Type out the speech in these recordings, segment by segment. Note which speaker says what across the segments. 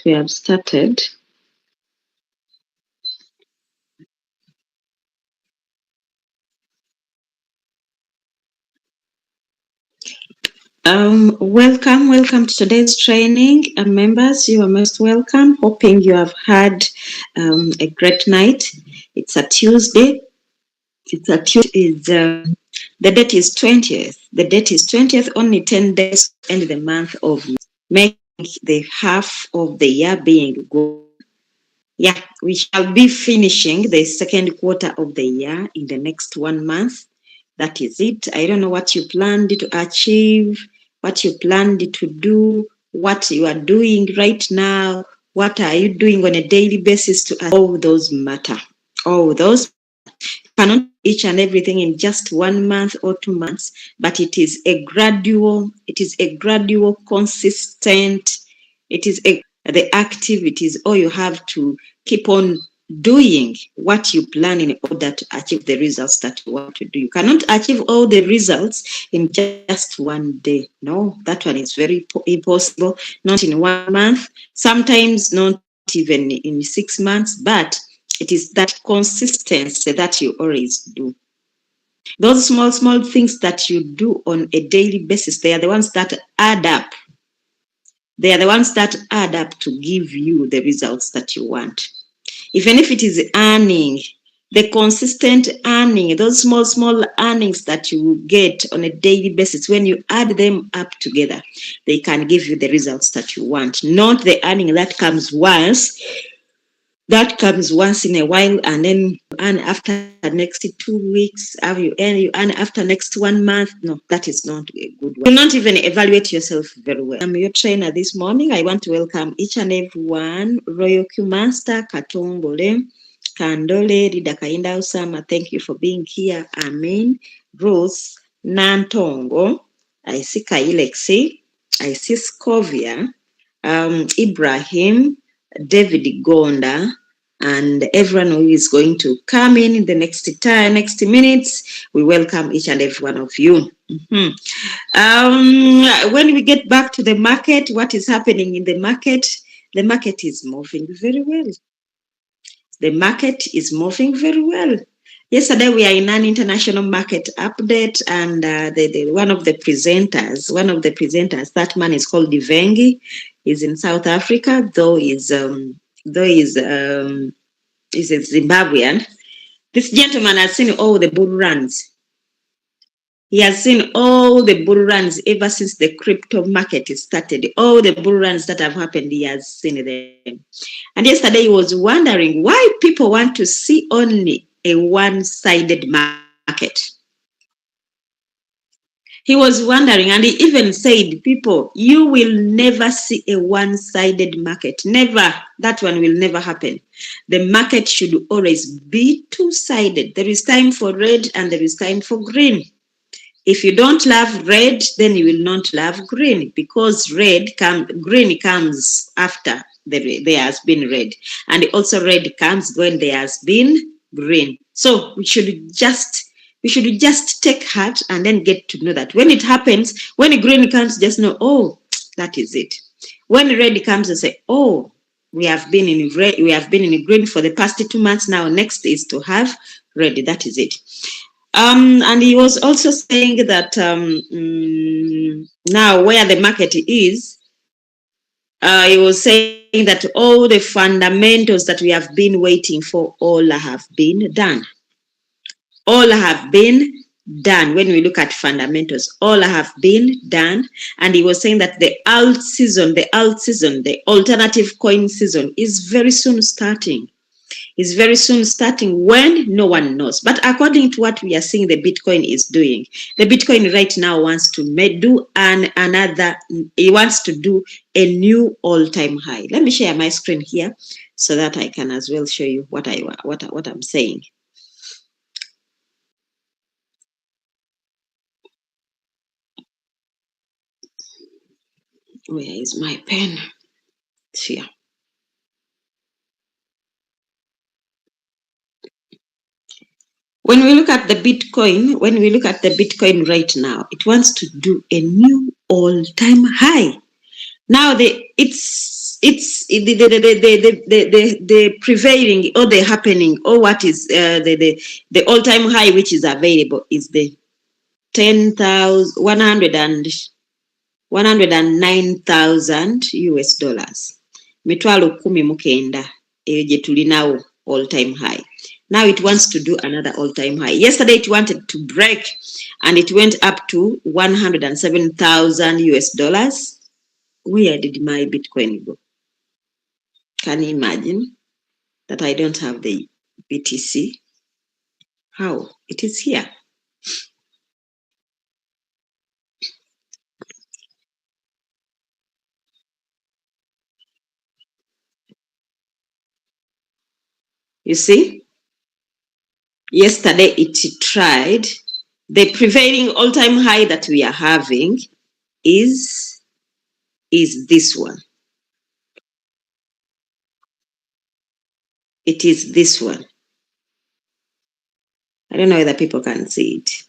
Speaker 1: we have started. Welcome to today's training. Members, you are most welcome. Hoping you have had a great night. It's a Tuesday. The date is 20th. The date is 20th, only 10 days to end the month of May, the half of the year being good. Yeah, we shall be finishing the second quarter of the year in the next 1 month. That is it. I don't know what you planned to achieve, what you planned to do, what you are doing right now, what are you doing on a daily basis to all those matter. All those cannot each and everything in just 1 month or 2 months, but it is a gradual, consistent, the activities, or you have to keep on doing what you plan in order to achieve the results that you want to do. You cannot achieve all the results in just 1 day. No, that one is very impossible, not in 1 month, sometimes not even in 6 months, but it is that consistency that you always do. Those small things that you do on a daily basis, they are the ones that add up. They are the ones that add up to give you the results that you want. Even if it is earning, the consistent earning, those small earnings that you get on a daily basis, when you add them up together, they can give you the results that you want. Not the earning that comes once. That comes once in a while, and then you earn after next 2 weeks, you earn after next 1 month. No, that is not a good one. You not even evaluate yourself very well. I'm your trainer this morning. I want to welcome each and every one. Royal Q Master, Katongole, Kandole, Rida Kainda Usama, thank you for being here. Amen. Rose, Nantongo, I see Kailexi, I see Scovia, Ibrahim, David Gonda, and everyone who is going to come in the next minutes. We welcome each and every one of you. When we get back to the market, what is happening in the market? The market is moving very well. The market is moving very well. Yesterday, we are in an international market update, and one of the presenters, that man is called Divengi, is in South Africa, though is a Zimbabwean. This gentleman has seen all the bull runs. He has seen all the bull runs ever since the crypto market started. All the bull runs that have happened, he has seen them. And yesterday he was wondering why people want to see only a one-sided market. He was wondering, and he even said, people, you will never see a one-sided market. Never. That one will never happen. The market should always be two-sided. There is time for red and there is time for green. If you don't love red, then you will not love green, because green comes after there has been red. And also red comes when there has been green. So we should just take heart and then get to know that when it happens, when green comes, just know, oh, that is it. When red comes, and say, oh, we have been in red, we have been in green for the past 2 months now. Next is to have red. That is it. And he was also saying that now where the market is, he was saying that all the fundamentals that we have been waiting for, all have been done. All have been done. When we look at fundamentals, all have been done. And he was saying that the alternative coin season is very soon starting. Is very soon starting when no one knows. But according to what we are seeing the Bitcoin is doing, the Bitcoin right now wants to do he wants to do a new all-time high. Let me share my screen here so that I can as well show you what I'm saying. Where is my pen? Here. When we look at the Bitcoin, right now, it wants to do a new all-time high. Now it's it's the prevailing or the happening or what is the all-time high which is available is the 109,000 US dollars. Mitwalo 19,000 eyo gye tulinawo all-time high. Now it wants to do another all-time high. Yesterday it wanted to break and it went up to 107,000 US dollars. Where did my Bitcoin go? Can you imagine that I don't have the BTC? How? It is here. You see? Yesterday it tried. The prevailing all-time high that we are having is this one. It is this one. I don't know whether people can see it.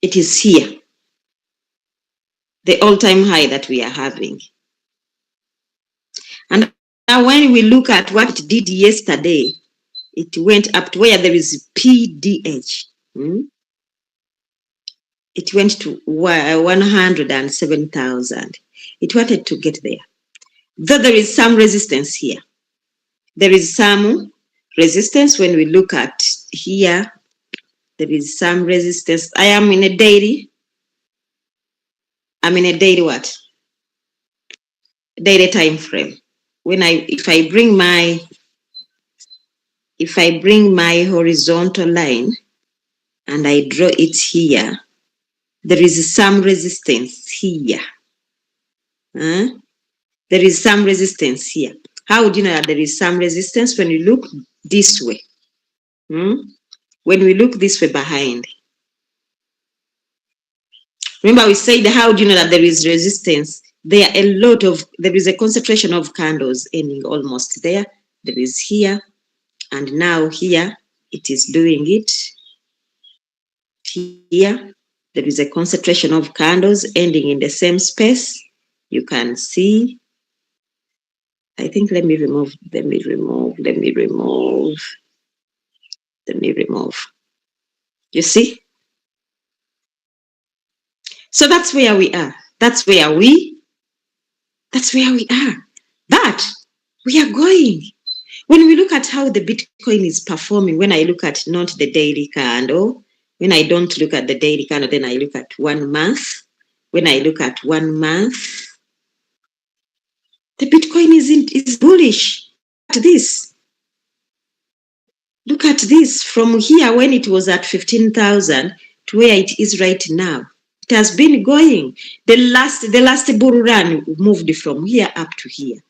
Speaker 1: It is here. The all-time high that we are having. And now when we look at what it did yesterday, it went up to where there is PDH. It went to 107,000. It wanted to get there. Though there is some resistance here. There is some resistance when we look at here. There is some resistance. I am in a daily. I'm in a daily what? Daily time frame. If I bring my horizontal line and I draw it here, there is some resistance here. There is some resistance here. How would you know that there is some resistance? When you look this way. When we look this way behind. Remember we said, how do you know that there is resistance? There is a concentration of candles ending almost there. There is here. And now here, it is doing it. Here, there is a concentration of candles ending in the same space. You can see. I think let me remove. You see? So that's where we are. That's where we are. But we are going. When we look at how the Bitcoin is performing, when I look at not the daily candle, when I don't look at the daily candle, then I look at 1 month. When I look at 1 month, the Bitcoin is bullish. Look at this. Look at this. From here, when it was at 15,000 to where it is right now. It has been going. The last bull run moved from here up to here.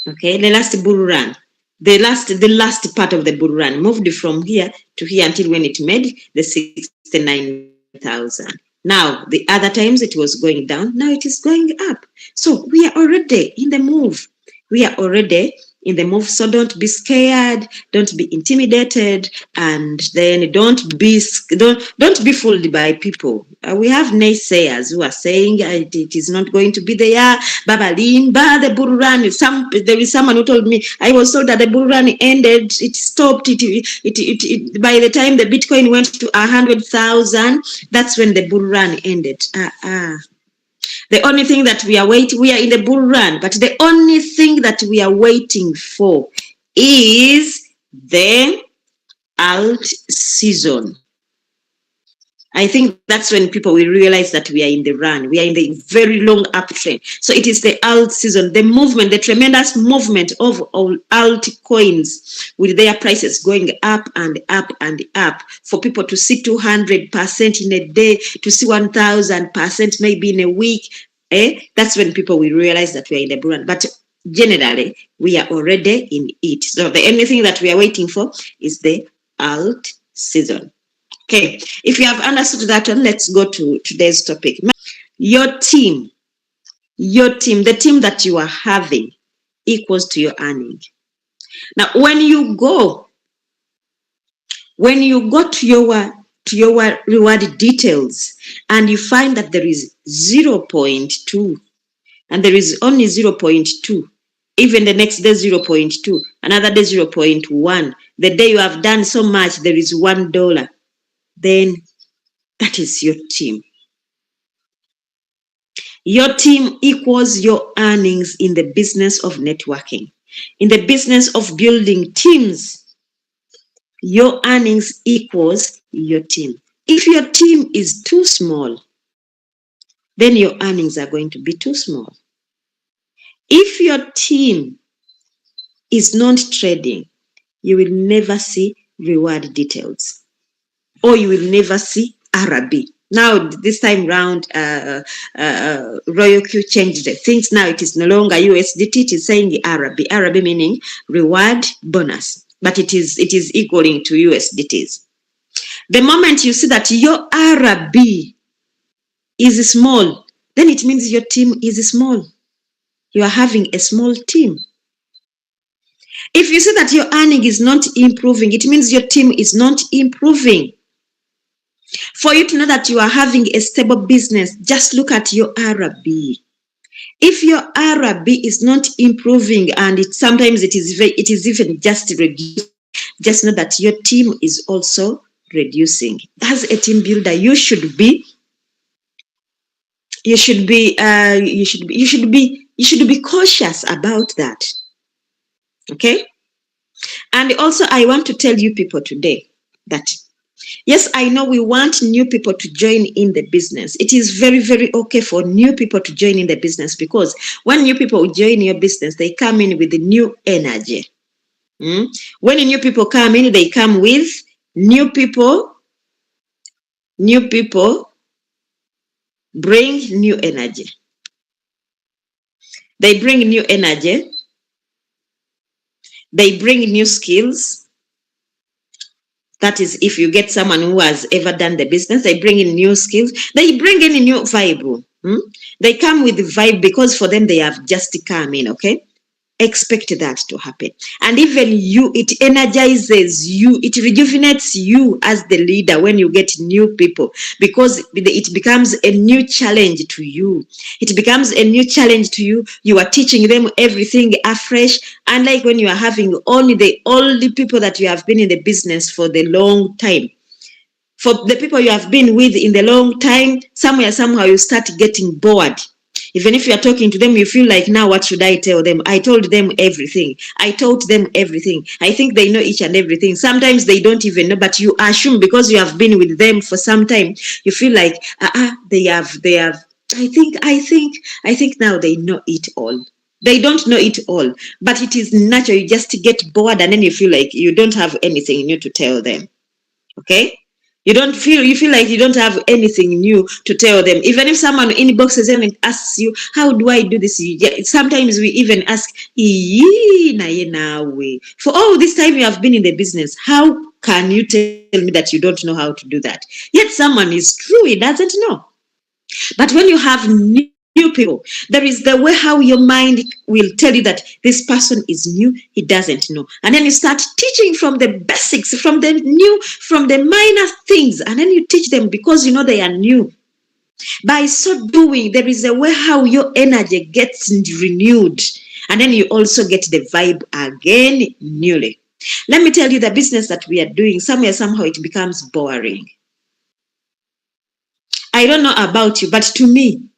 Speaker 1: Okay, the last bull run. The last part of the bull run moved from here to here until when it made the 69,000. Now, the other times it was going down. Now it is going up. So we are already in the move. We are already in the move. So don't be scared. Don't be intimidated. And then don't be fooled by people. We have naysayers who are saying it is not going to be there. Baba Limba, the bull run. There is someone who told me, I was told that the bull run ended. It stopped. By the time the Bitcoin went to 100,000, that's when the bull run ended. The only thing that we are waiting, we are in the bull run, but the only thing that we are waiting for is the alt season. I think that's when people will realize that we are in the run. We are in the very long uptrend. So it is the alt season, the movement, the tremendous movement of all altcoins with their prices going up and up and up. For people to see 200% in a day, to see 1,000% maybe in a week. That's when people will realize that we are in the bull run. But generally, we are already in it. So the only thing that we are waiting for is the alt season. Okay, if you have understood that one, let's go to today's topic. Your team, the team that you are having equals to your earning. Now, when you go to your to your reward details and you find that there is 0.2 and there is only 0.2, even the next day 0.2, another day 0.1, the day you have done so much, there is $1, then that is your team. Your team equals your earnings in the business of networking. In the business of building teams, your earnings equals your team. If your team is too small, then your earnings are going to be too small. If your team is not trading, you will never see reward details, or you will never see RB. Now, this time round, Royal Q changed the things. Now it is no longer USDT, it is saying RB. RB meaning reward bonus, but it is equaling to USDTs. The moment you see that your RB is small, then it means your team is small. You are having a small team. If you see that your earning is not improving, it means your team is not improving. For you to know that you are having a stable business, just look at your RB. If your RB is not improving and sometimes it is even just reduced, just know that your team is also reducing. As a team builder, you should be cautious about that. Okay? And also I want to tell you people today that yes, I know we want new people to join in the business. It is very, very okay for new people to join in the business, because when new people join your business, they come in with new energy. When new people come in, they come with new people. New people bring new energy. They bring new energy. They bring new skills. That is, if you get someone who has ever done the business, they bring in new skills. They bring in a new vibe. They come with the vibe because for them, they have just come in, okay? Expect that to happen. And even you, it energizes you. It rejuvenates you as the leader when you get new people, because it becomes a new challenge to you. It becomes a new challenge to you. You are teaching them everything afresh. Unlike when you are having only the people that you have been in the business for the long time. For the people you have been with in the long time, somehow you start getting bored. Even if you are talking to them, you feel like, now what should I tell them? I told them everything. I taught them everything. I think they know each and everything. Sometimes they don't even know, but you assume because you have been with them for some time, you feel like, they have. I think now they know it all. They don't know it all, but it is natural. You just get bored and then you feel like you don't have anything new to tell them. Okay? You feel like you don't have anything new to tell them. Even if someone inboxes them and asks you, how do I do this? Sometimes we even ask, for all this time you have been in the business, how can you tell me that you don't know how to do that? Yet someone is true, he doesn't know. But when you have new people, there is the way how your mind will tell you that this person is new, he doesn't know. And then you start teaching from the basics, from the minor things, and then you teach them because you know they are new. By so doing, there is a way how your energy gets renewed, and then you also get the vibe again newly. Let me tell you, the business that we are doing, somehow it becomes boring. I don't know about you, but to me,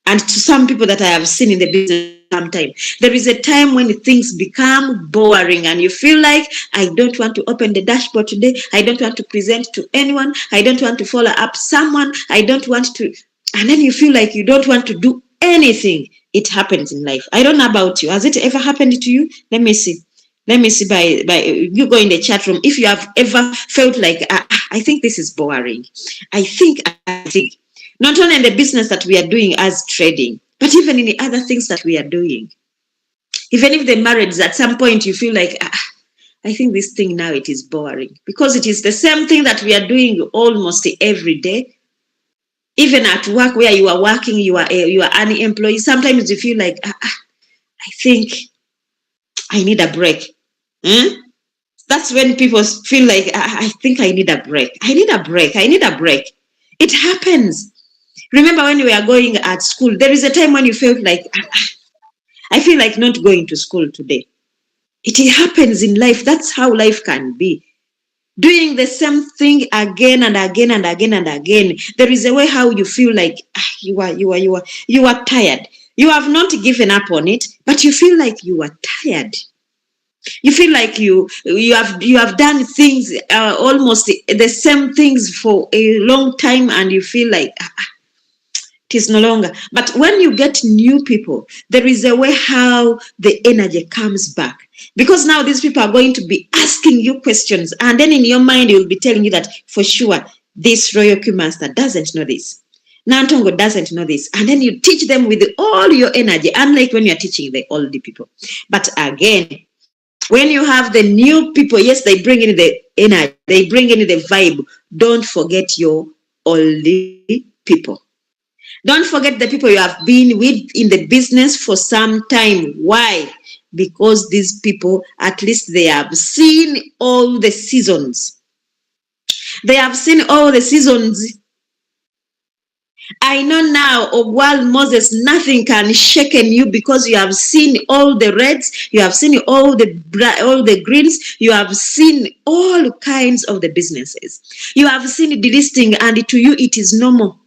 Speaker 1: and to some people that I have seen in the business sometime, there is a time when things become boring and you feel like, I don't want to open the dashboard today. I don't want to present to anyone. I don't want to follow up someone. I don't want to. And then you feel like you don't want to do anything. It happens in life. I don't know about you. Has it ever happened to you? Let me see by you go in the chat room if you have ever felt like, I think this is boring. I think. Not only in the business that we are doing as trading, but even in the other things that we are doing. Even if the marriage, at some point you feel like, I think this thing now it is boring, because it is the same thing that we are doing almost every day. Even at work where you are working, you are an employee. Sometimes you feel like, I think I need a break. That's when people feel like, I think I need a break. I need a break. I need a break. It happens. Remember when we were going at school, there is a time when you felt like, I feel like not going to school today. It happens in life. That's how life can be. Doing the same thing again and again and again and again. There is a way how you feel like you are tired. You have not given up on it, but you feel like you are tired. You feel like you have done things almost the same things for a long time, and you feel like it is no longer. But when you get new people, there is a way how the energy comes back. Because now these people are going to be asking you questions. And then in your mind, you'll be telling you that for sure, this Royal Q Master doesn't know this. Nantongo doesn't know this. And then you teach them with all your energy, unlike when you're teaching the old people. But again, when you have the new people, yes, they bring in the energy, they bring in the vibe. Don't forget your old people. Don't forget the people you have been with in the business for some time. Why? Because these people, at least they have seen all the seasons. They have seen all the seasons. I know now, while Moses, nothing can shaken you because you have seen all the reds, you have seen all the greens, you have seen all kinds of the businesses. You have seen delisting, and to you it is normal.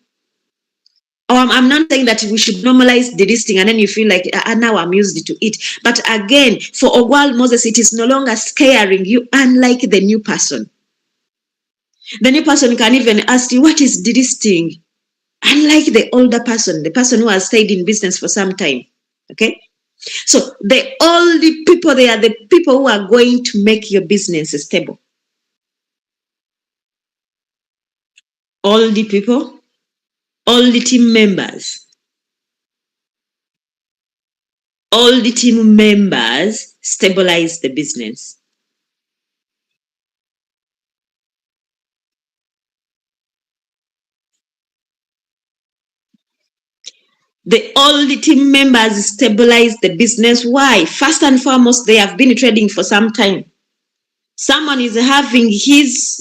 Speaker 1: I'm not saying that we should normalize delisting and then you feel like now I'm used to it. But again, for Ogwal Moses, it is no longer scaring you, unlike the new person. The new person can even ask you, what is delisting? Unlike the older person, the person who has stayed in business for some time. Okay? So the old people, they are the people who are going to make your business stable. Old people, all the team members. All the team members stabilize the business. All the team members stabilize the business. Why? First and foremost, they have been trading for some time. Someone is having his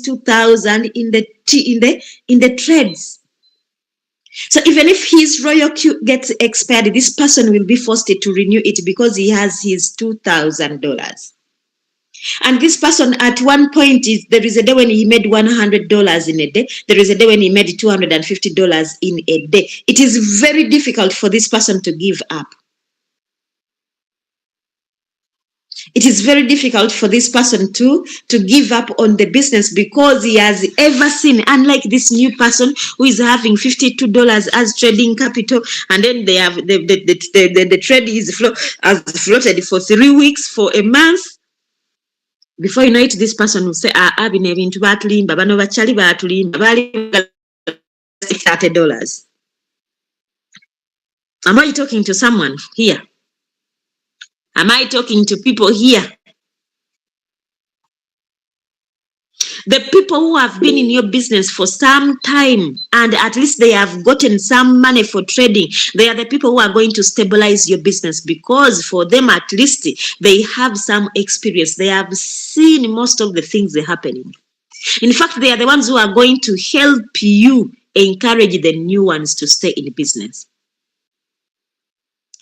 Speaker 1: 2,000 in the trades. So even if his Royal Q gets expired, this person will be forced to renew it because he has his $2,000. And this person at one point, there is a day when he made $100 in a day. There is a day when he made $250 in a day. It is very difficult for this person to give up. It is very difficult for this person to give up on the business because he has ever seen, unlike this new person who is having $52 as trading capital, and then they have the trade has floated for 3 weeks, for a month. Before you know it, this person will say, bino ebintu batulimba, bano bachali batulimba, bali $30. Am I talking to someone here? Am I talking to people here? The people who have been in your business for some time and at least they have gotten some money for trading, they are the people who are going to stabilize your business because for them at least they have some experience. They have seen most of the things happening. In fact, they are the ones who are going to help you encourage the new ones to stay in business.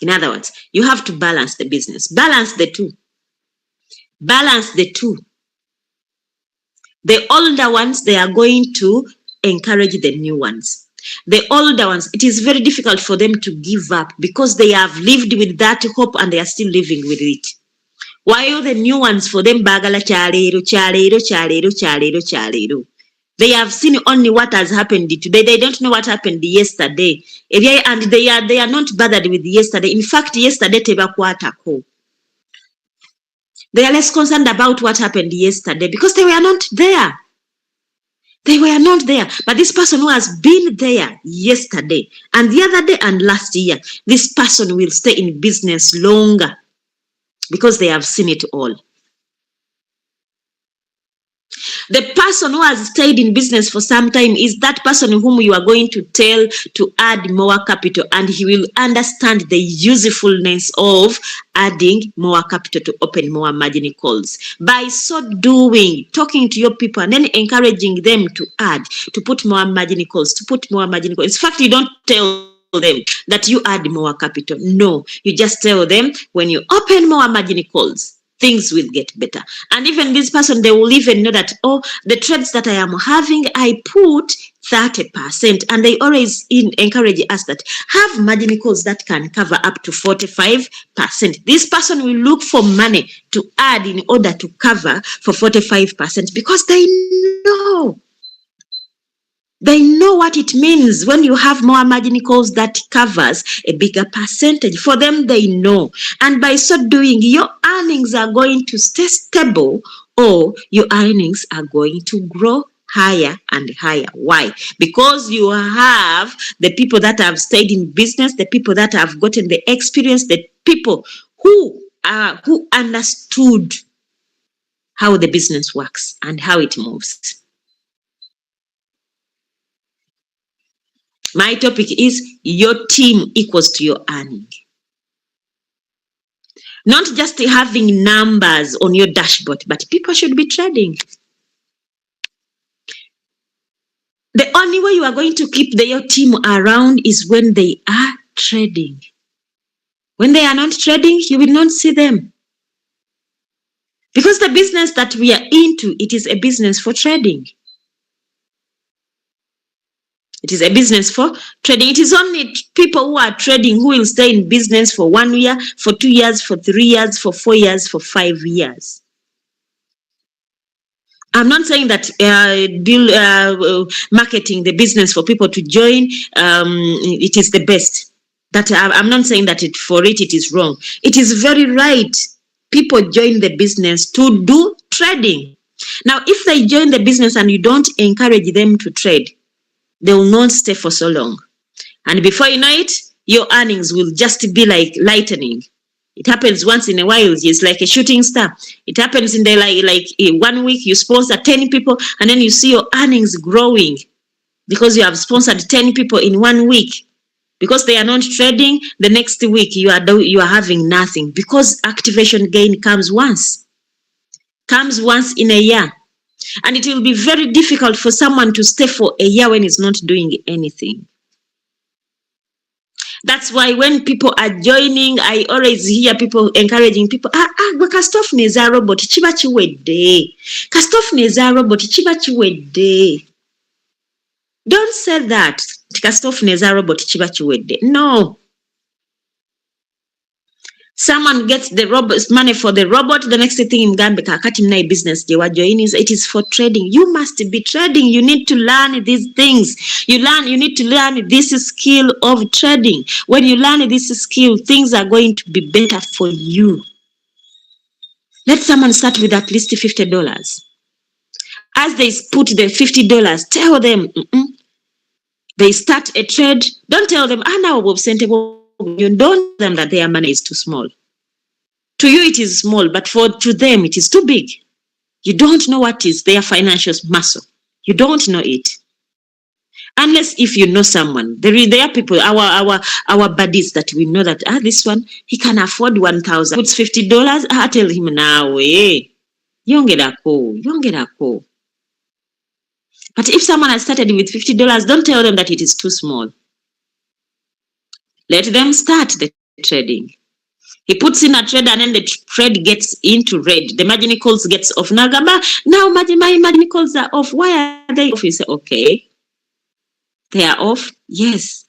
Speaker 1: In other words, you have to balance the business. Balance the two. Balance the two. The older ones, they are going to encourage the new ones. The older ones, it is very difficult for them to give up because they have lived with that hope and they are still living with it. While the new ones, for them, bagala chalero, chalero, chalero, chalero, chalero. They have seen only what has happened today. They don't know what happened yesterday. And they are not bothered with yesterday. In fact, yesterday tebakwatako. They are less concerned about what happened yesterday because they were not there. They were not there. But this person who has been there yesterday and the other day and last year, this person will stay in business longer because they have seen it all. The person who has stayed in business for some time is that person whom you are going to tell to add more capital, and he will understand the usefulness of adding more capital to open more margin calls. By so doing, talking to your people and then encouraging them to add, to put more margin calls, to put more margin calls. In fact, you don't tell them that you add more capital. No, you just tell them when you open more margin calls, things will get better. And even this person, they will even know that, oh, the trades that I am having, I put 30%. And they always encourage us that have margin calls that can cover up to 45%. This person will look for money to add in order to cover for 45% because they know. They know what it means when you have more margin calls that covers a bigger percentage. For them, they know. And by so doing, your earnings are going to stay stable or your earnings are going to grow higher and higher. Why? Because you have the people that have stayed in business, the people that have gotten the experience, the people who understood how the business works and how it moves. My topic is your team equals to your earning. Not just having numbers on your dashboard, but people should be trading. The only way you are going to keep your team around is when they are trading. When they are not trading, you will not see them. Because the business that we are into, it is a business for trading. It is a business for trading. It is only people who are trading who will stay in business for 1 year, for 2 years, for 3 years, for 4 years, for 5 years. I'm not saying that marketing the business for people to join, it is the best. That I'm not saying that it is wrong. It is very right. People join the business to do trading. Now, if they join the business and you don't encourage them to trade, they will not stay for so long. And before you know it, your earnings will just be like lightning. It happens once in a while. It's like a shooting star. It happens in the like 1 week, you sponsor 10 people, and then you see your earnings growing because you have sponsored 10 people in 1 week. Because they are not trading, the next week you are having nothing. Because activation gain comes once in a year. And it will be very difficult for someone to stay for a year when he's not doing anything. That's why when people are joining, I always hear people encouraging people, kasitofu neza robot chiba chiwedde. Kasitofu neza robot chiba chiwedde. Don't say that. Kasitofu neza robot chiba chiwedde. No. Someone gets the robot's money for the robot. The next thing in Gambia, kakati mna business je wajoin is it is for trading. You must be trading. You need to learn these things. You need to learn this skill of trading. When you learn this skill, things are going to be better for you. Let someone start with at least $50. As they put the $50, tell them, they start a trade. Don't tell them, now you don't tell them that their money is too small. To you, it is small, but to them, it is too big. You don't know what is their financial muscle. You don't know it. Unless if you know someone. There are people, our buddies that we know that, this one, he can afford 1,000. Puts $50, I tell him, now, yongerako. But if someone has started with $50, don't tell them that it is too small. Let them start the trading. He puts in a trade and then the trade gets into red. The margin calls gets off. Now my margin calls are off. Why are they off? You say, okay. They are off. Yes.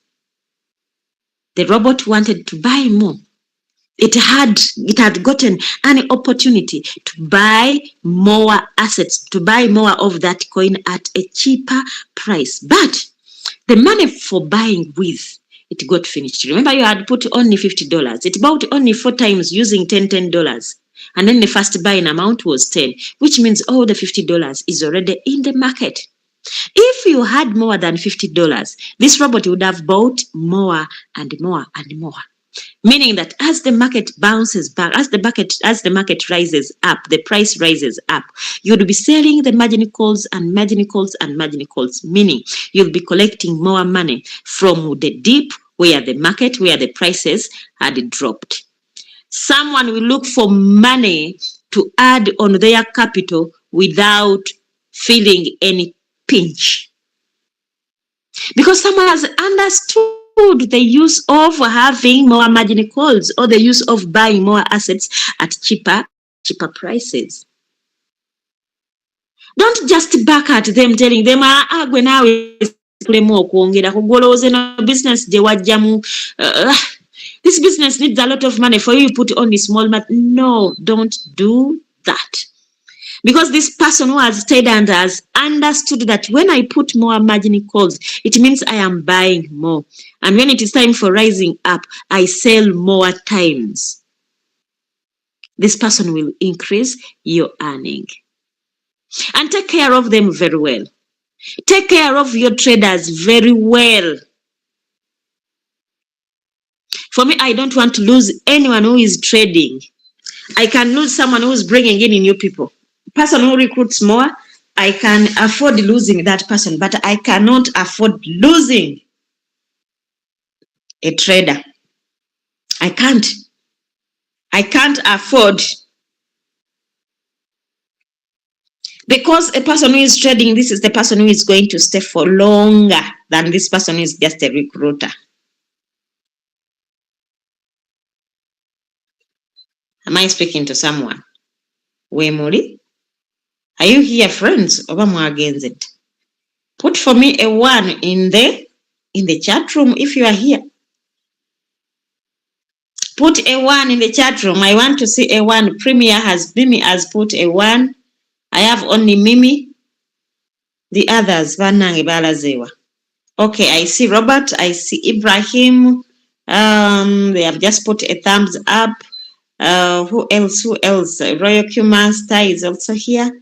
Speaker 1: The robot wanted to buy more. It had gotten an opportunity to buy more assets, to buy more of that coin at a cheaper price. But the money for buying with, it got finished. Remember, you had put only $50. It bought only 4 times using $10. And then the first buying amount was 10, which means all the $50 is already in the market. If you had more than $50, this robot would have bought more and more and more. Meaning that as the market bounces back, as the market rises up, the price rises up, you'll be selling the margin calls and margin calls and margin calls, meaning you'll be collecting more money from the dip where the prices had dropped. Someone will look for money to add on their capital without feeling any pinch. Because someone has understood the use of having more margin calls or the use of buying more assets at cheaper prices. Don't just back at them telling them, gwe nawe kulemu okwongera kugolooze no business gye wajjamu. This business needs a lot of money for you to put only small money. No, don't do that. Because this person who has stayed and has understood that when I put more margin calls, it means I am buying more. And when it is time for rising up, I sell more times. This person will increase your earning. And take care of them very well. Take care of your traders very well. For me, I don't want to lose anyone who is trading. I can lose someone who is bringing in new people. Person who recruits more, I can afford losing that person, but I cannot afford losing a trader. I can't afford. Because a person who is trading, this is the person who is going to stay for longer than this person who is just a recruiter. Am I speaking to someone? Wemuli? Are you here, friends? Oba mwagenze. Put for me a 1 in the chat room if you are here. Put a 1 in the chat room. I want to see a 1. Mimi has put a 1. I have only Mimi. The others, Vanange Balazewa. Okay, I see Robert. I see Ibrahim. They have just put a thumbs up. Who else? Royal Q Master is also here.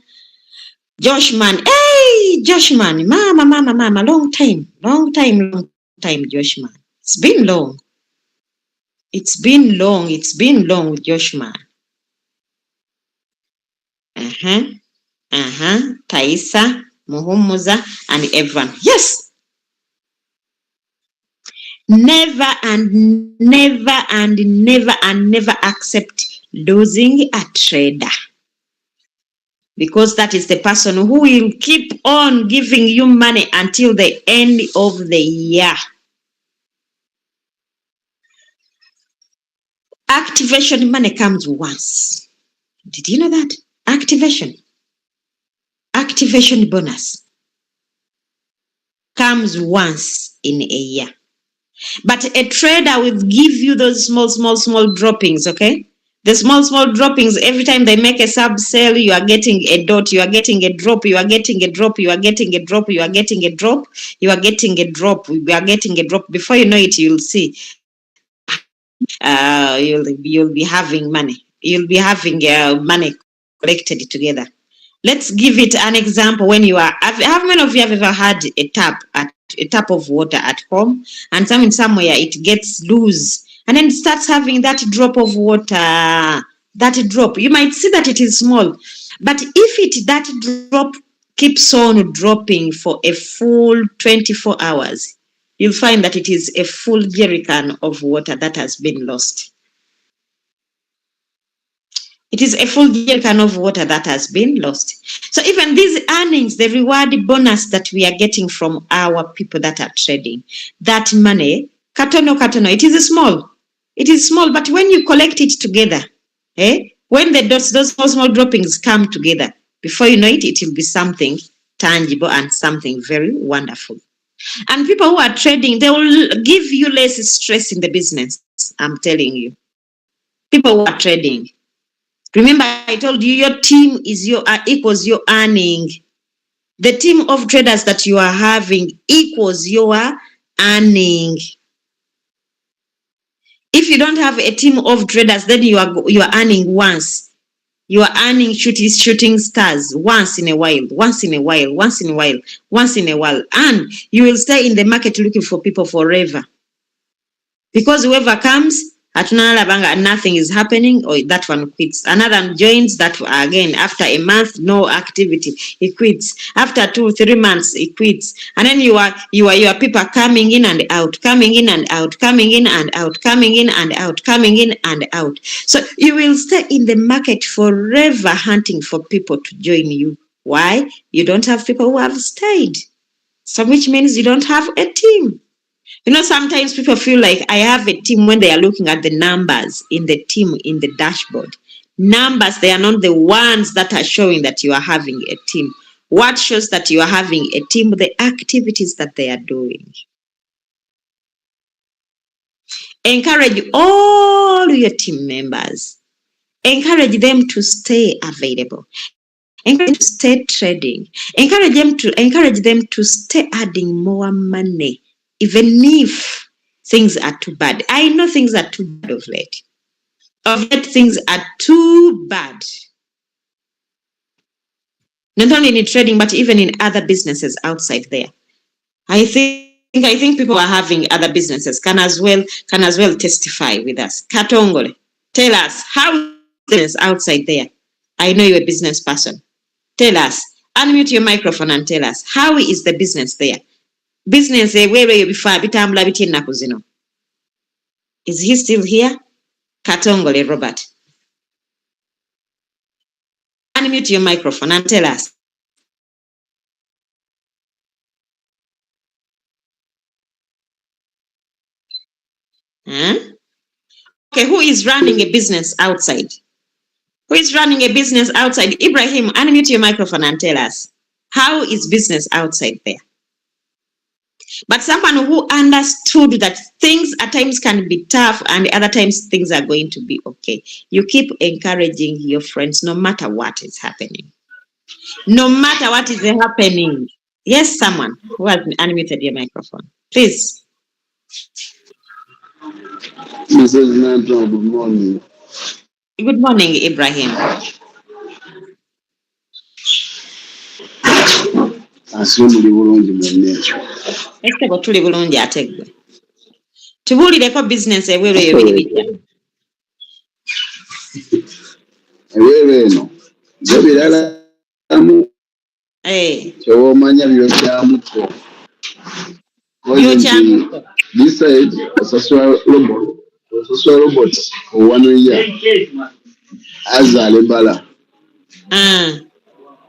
Speaker 1: Joshman. Hey, Joshman. Mama. Long time, Joshman. It's been long. It's been long, Joshman. Taisa, Muhumuza, and everyone. Yes. Never accept losing a trader. Because that is the person who will keep on giving you money until the end of the year. Activation money comes once. Did you know that? Activation bonus comes once in a year. But a trader will give you those small droppings, okay? The small droppings, every time they make a sub sale, you are getting a dot, you are getting a drop, you are getting a drop, you are getting a drop, you are getting a drop, you are getting a drop, you are getting a drop. Before you know it, you'll see. You'll be having money. You'll be having money collected together. Let's give it an example. When you are, how many of you have ever had a tap of water at home, and somewhere it gets loose, and then it starts having that drop of water, that drop. You might see that it is small, but if that drop keeps on dropping for a full 24 hours, you'll find that it is a full jerrycan of water that has been lost. It is a full jerrycan of water that has been lost. So even these earnings, the reward bonus that we are getting from our people that are trading, that money, katono, it is small. It is small, but when you collect it together, when those small droppings come together, before you know it, it will be something tangible and something very wonderful. And people who are trading, they will give you less stress in the business. I'm telling you. People who are trading. Remember, I told you your team is equals your earning. The team of traders that you are having equals your earning. If you don't have a team of traders, then you are earning once. You are earning shooting stars once in a while. And you will stay in the market looking for people forever. Because whoever comes, Nothing is happening, or that one quits. Another joins, that again after a month, no activity, he quits. After 2-3 months, he quits. And then your people coming in and out, coming in and out, coming in and out, coming in and out, coming in and out. So you will stay in the market forever hunting for people to join you. Why? You don't have people who have stayed. So which means you don't have a team. Sometimes people feel like I have a team when they are looking at the numbers in the team, in the dashboard. Numbers, they are not the ones that are showing that you are having a team. What shows that you are having a team? The activities that they are doing. Encourage all your team members. Encourage them to stay available. Encourage them to stay trading. Encourage them to stay adding more money. Even if things are too bad. I know things are too bad of late. Of late, things are too bad. Not only in trading, but even in other businesses outside there. I think people are having other businesses can as well testify with us. Katongole, tell us how is business outside there. I know you're a business person. Tell us. Unmute your microphone and tell us, how is the business there? Business where you before bitambula biti ennaku zino. Is he still here? Katongole Robert. Unmute your microphone and tell us. Okay, who is running a business outside? Who is running a business outside? Ibrahim, unmute your microphone and tell us. How is business outside there? But someone who understood that things at times can be tough and other times things are going to be okay. You keep encouraging your friends no matter what is happening. No matter what is happening. Yes, someone who has unmuted your microphone. Please.
Speaker 2: Mrs. Nanono, good morning.
Speaker 1: Good morning, Ibrahim.
Speaker 2: Asumuli bulungi mwenekyo.
Speaker 1: Ekitego tuli bulungi ate gwe. Tubuulireko bizinensi ebweru eyo biri bijja.
Speaker 2: Ebweru eno byo biralamu. Ky'omanya byokyamuko. Byokyamuko. This side, osasula robot owanuya azaala ebbala.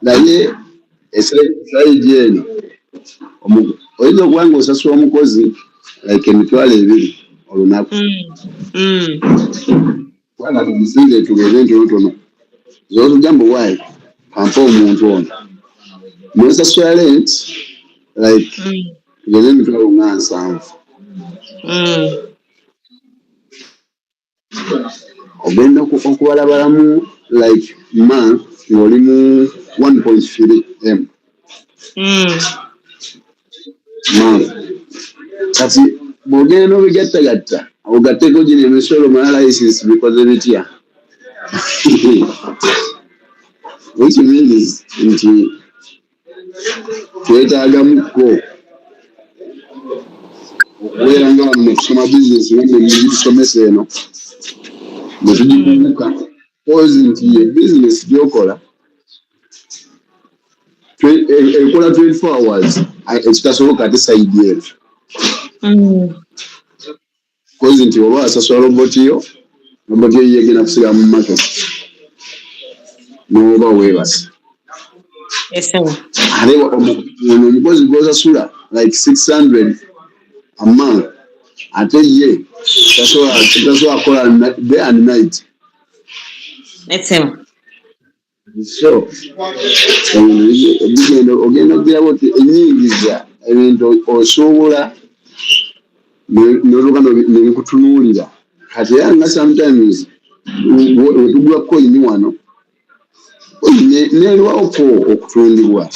Speaker 2: Naye esayidi eno oyinza okuba nga osasula omukozi like $2,000 olunaku. Kubanga tugisinga etugeze ntonotono. Z'otugamba waayi kampa omuntu ono. N'osasula rent like tugeze $7,000. Ogenda okubalabalamu like month ng'oli mu 1.3 M. Kati bw'ogenda obigattagatta ogatteko gino emisolo analysis bikoze bitya. Which means nti twetaagamuko okubeera nga wano netusoma bizinesi nga netusomesa eno netugikubuka kozi nti ebizinesi gyokola ekola 24 hours ekitasoboka ate sayidi eno kozi nti oba asasula roboti yo yegenda kusigala mu market n'oba weebase. Ate omukozi gw'osasula like $600 a month ate ye tasobola kukola day and night. So ogenda okugiraba oti enyingiza ebintu osobola n'oluka nebikutunuulira. Kati era nga sometimes wetugula coin wano n'erwako okutundibwa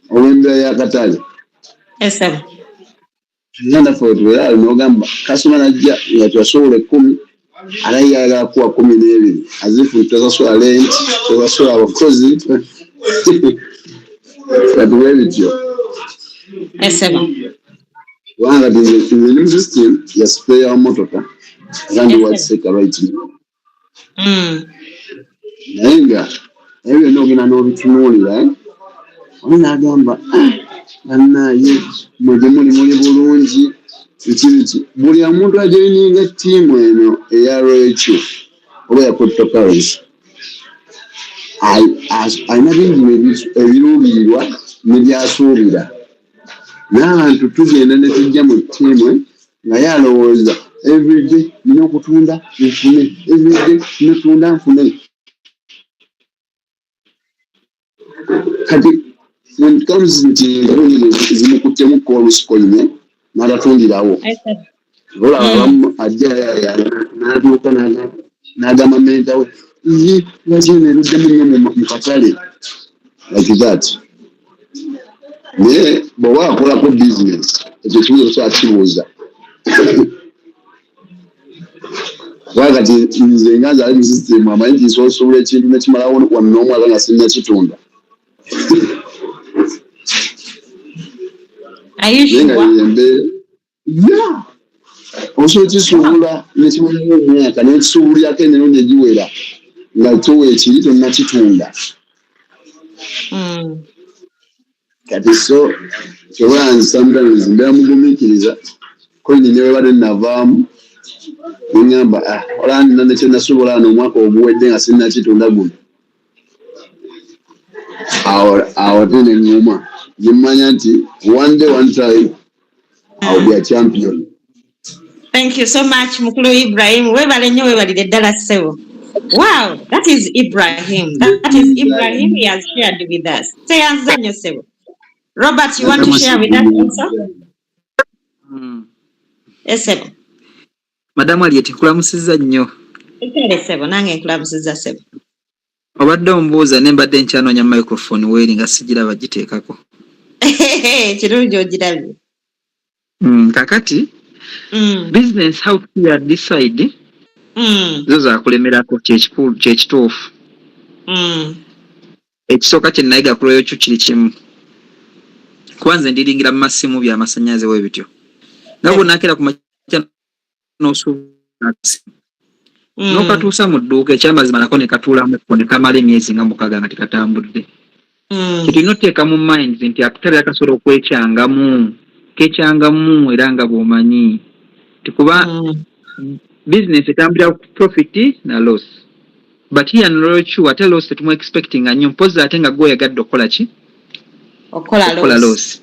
Speaker 2: olw'embeera y'akatale. Ngenda ffe tubeera n'ogamba kasoma najja nga twasobola 10 ate yagala kuwa 12 azifu tosasula rent tosasula abakozi katuwe bityo. kubanga nze new system ya spare motoka agandi waseka right now naye nga ebyo byonna ogenda n'obitunuulira oli n'agamba bannaye mwege muli bulungi ekibiki buli omuntu ajoyininga ttiimu eno eya Rachel oba ya cryptocurrency alina bingi ebiruubirirwa ne byasuubira n'abantu tugenda ne tujja mu ttiimu nga yalowooza everyday nina okutunda nfune everyday notunda nfune kati when it comes nti zimukuttemu olusukoline n'atatundirawo olaba abamu ajja n'atuuka n'agamba menta we lwaki neruddemu nnyo mu katale like that naye bw'oba akolako bizinesi ekyo kibuzo kyakibuuza kubanga kati nze nga nzali mu sisitemu amanyi nti nsobola ekintu nekimalawo wano n'omwaka nga sinnakitunda osobola kisuubula nekimalawo omwaka nekisuubulyako emirundi egiwera nga towa ekiri tonnakitunda kati so kyoba sometimes mbeera mugumiikiriza koini ne webadde navaamu neŋŋamba olaba nina nekyo nasuubula n'omwaka oguwedde nga sinnakitunda guno awo te neŋŋuma nemmanya nti one day one time I'll be a champion.
Speaker 1: Thank you so much Mukulu Ibrahim webale nnyo webalire ddala ssebo. Wow, that is Ibrahim. That is Ibrahim he has shared with us. Seyanza nnyo ssebo. Robert, you want to share with us also? Ssebo.
Speaker 3: Madam Harriet nkulamusizza nnyo.
Speaker 1: Ekere ssebo nange nkulamusizza ssebo.
Speaker 3: Obadde ombuuza ne mbadde nkyanoonya microphone weeri nga sigiraba giteekako.
Speaker 1: Kirungi ogirabye.
Speaker 3: Kakati business how to decide zo zaakulemerako kyekituufu. Ekisooka kye nayiga ku lweyo kyo kiri kimu. Kwanza ndiringira mu masimu by'amasannyalaze we bityo. Nga bw'onaakera ku makya n'osuubula n'okatuusa mu dduuka ekyamazima nako ne katuulamu ne kamala emyezi nga 6 nga tekatambudde. Kitulina oteeka mu mind nti akatale akasobola okwecangamu era nga bw'omanyi tikuba business etambulira ku profit na loss. But here nolwekyo ate loss tetumu expecting nnyo mpozi ate nga gweyagadde okukola ki? Okola loss.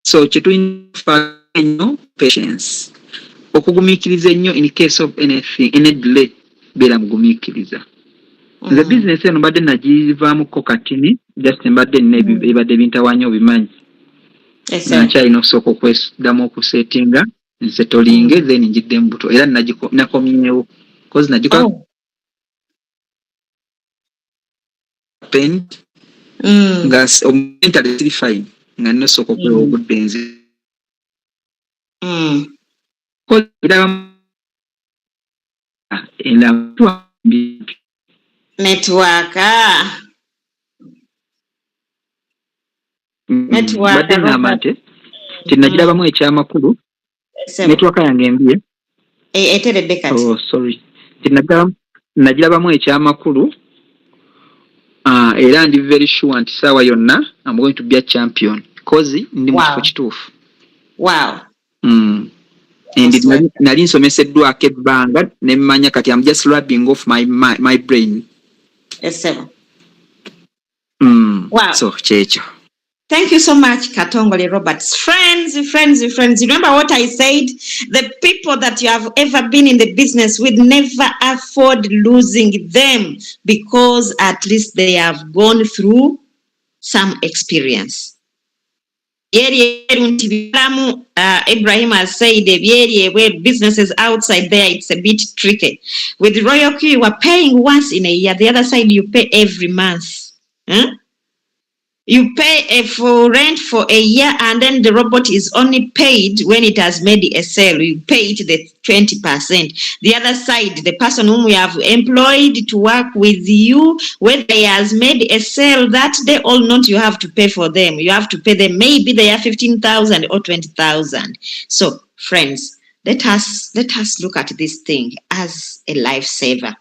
Speaker 3: So kyetulina ennyo patience. Okugumiikiriza ennyo in case of anything, any delay, beera mugumiikiriza. The business eno mbadde nagivaamuko katini, just mbadde ebadde bintawaanya obimanyi. Nakyalina okusooka okwesdamu okusetinga, nsetolinge, then njidde mu buto. Era nakomyewo. Because nagikola paint, nga mentally siri fine, nga nosooka okwewa obudde nze.
Speaker 1: Network.
Speaker 3: Badde ng'amate tinagirabamu ekyamakulu network yange embiye
Speaker 1: eteredde kati.
Speaker 3: Oh sorry. Tinagirabamu ekyamakulu era ndi very sure nti saawa yonna I'm going to be a champion because ndi mu kifo kituufu.
Speaker 1: Wow.
Speaker 3: And nali nsomeseddwako ebbanga ne mmanya kati I'm just rubbing off my brain.
Speaker 1: Wow.
Speaker 3: So kyekyo.
Speaker 1: Thank you so much, Katongole Robert. Friends. Remember what I said? The people that you have ever been in the business with, never afford losing them because at least they have gone through some experience. Ibrahim has said where businesses outside there, it's a bit tricky. With Royal Q, you are paying once in a year. The other side, you pay every month. You pay for rent for a year, and then the robot is only paid when it has made a sale. You pay it the 20%. The other side, the person whom you have employed to work with you, whether he has made a sale that day or not, you have to pay for them. You have to pay them. Maybe they are 15,000 or 20,000. So, friends, let us look at this thing as a lifesaver.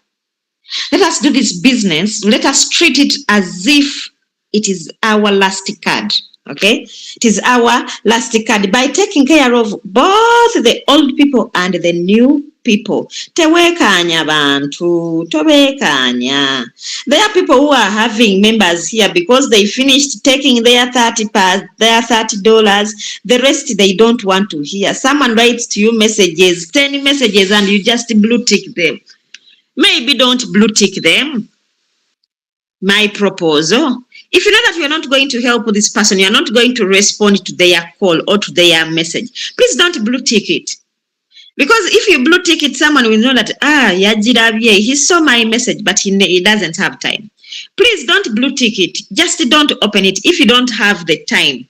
Speaker 1: Let us do this business. Let us treat it as if it is our last card. Okay? It is our last card by taking care of both the old people and the new people. Tewekanya bantu, tobekanya. There are people who are having members here because they finished taking their $30. The rest they don't want to hear. Someone writes to you messages, 10 messages, and you just blue tick them. Maybe don't blue tick them. My proposal, if you know that you're not going to help this person, you're not going to respond to their call or to their message, please don't blue tick it. Because if you blue tick it, someone will know that, Yajirabye, he saw my message, but he doesn't have time. Please don't blue tick it. Just don't open it if you don't have the time.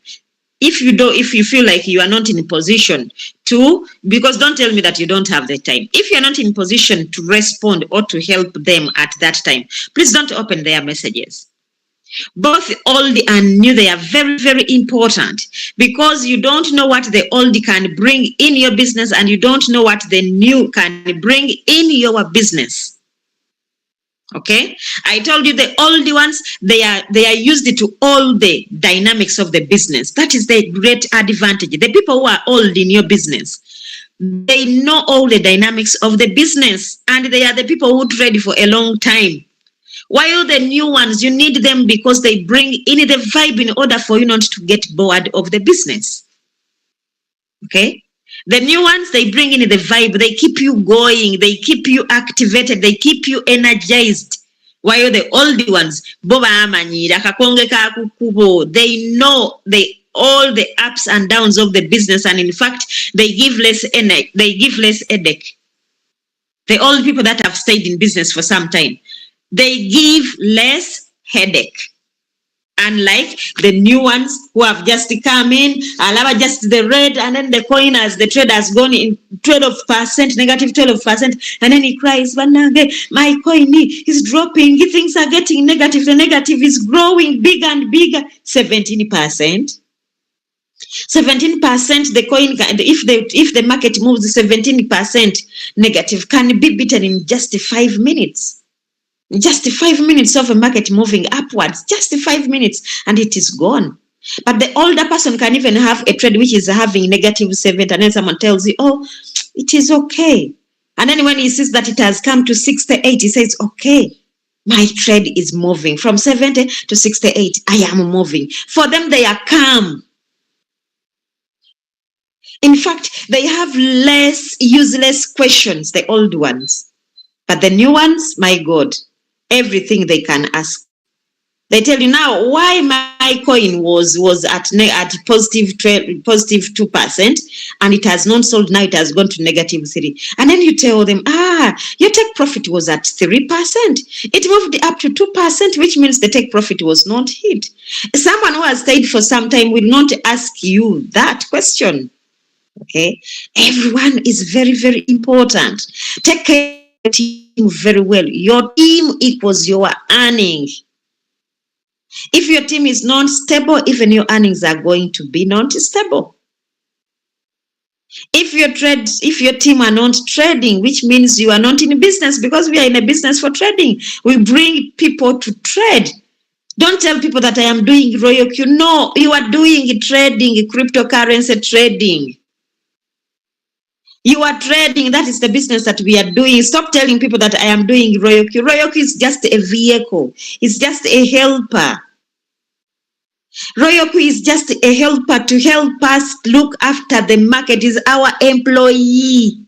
Speaker 1: If you feel like you are not in a position to, because don't tell me that you don't have the time. If you're not in position to respond or to help them at that time, please don't open their messages. Both old and new, they are very, very important, because you don't know what the old can bring in your business, and you don't know what the new can bring in your business. Okay, I told you the old ones, they are used to all the dynamics of the business. That is the great advantage. The people who are old in your business, they know all the dynamics of the business, and they are the people who trade for a long time. While the new ones, you need them because they bring in the vibe in order for you not to get bored of the business. Okay. The new ones, they bring in the vibe, they keep you going, they keep you activated, they keep you energized. While the old ones, they know all the ups and downs of the business, and in fact, they give less headache. The old people that have stayed in business for some time, they give less headache. Unlike the new ones who have just come in, allow just the red, and then the coin, as the trade has gone in 12%, negative 12%, and then he cries, my coin is dropping, things are getting negative, the negative is growing bigger and bigger. 17%. 17%, the coin, if the market moves 17% negative, can be beaten in just 5 minutes. Just 5 minutes of a market moving upwards, just 5 minutes, and it is gone. But the older person can even have a trade which is having negative 7, and then someone tells you, oh, it is okay. And then when he sees that it has come to 68, he says, okay, my trade is moving from 70 to 68. I am moving. For them, they are calm. In fact, they have less useless questions, the old ones. But the new ones, my God, everything they can ask. They tell you now why my coin was at positive 2%, and it has not sold. Now it has gone to negative 3. And then you tell them, your take profit was at 3%. It moved up to 2%, which means the take profit was not hit. Someone who has stayed for some time will not ask you that question. Okay, everyone is very, very important. Take care of your team very well. Your team equals your earning. If your team is not stable, even your earnings are going to be not stable. If your team are not trading, which means you are not in business, because we are in a business for trading. We bring people to trade. Don't tell people that I am doing Royal Q. No, you are doing trading, cryptocurrency trading. You are trading. That is the business that we are doing. Stop telling people that I am doing Royal Q. Royal Q is just a vehicle. It's just a helper. Royal Q is just a helper to help us look after the market. Is our employee.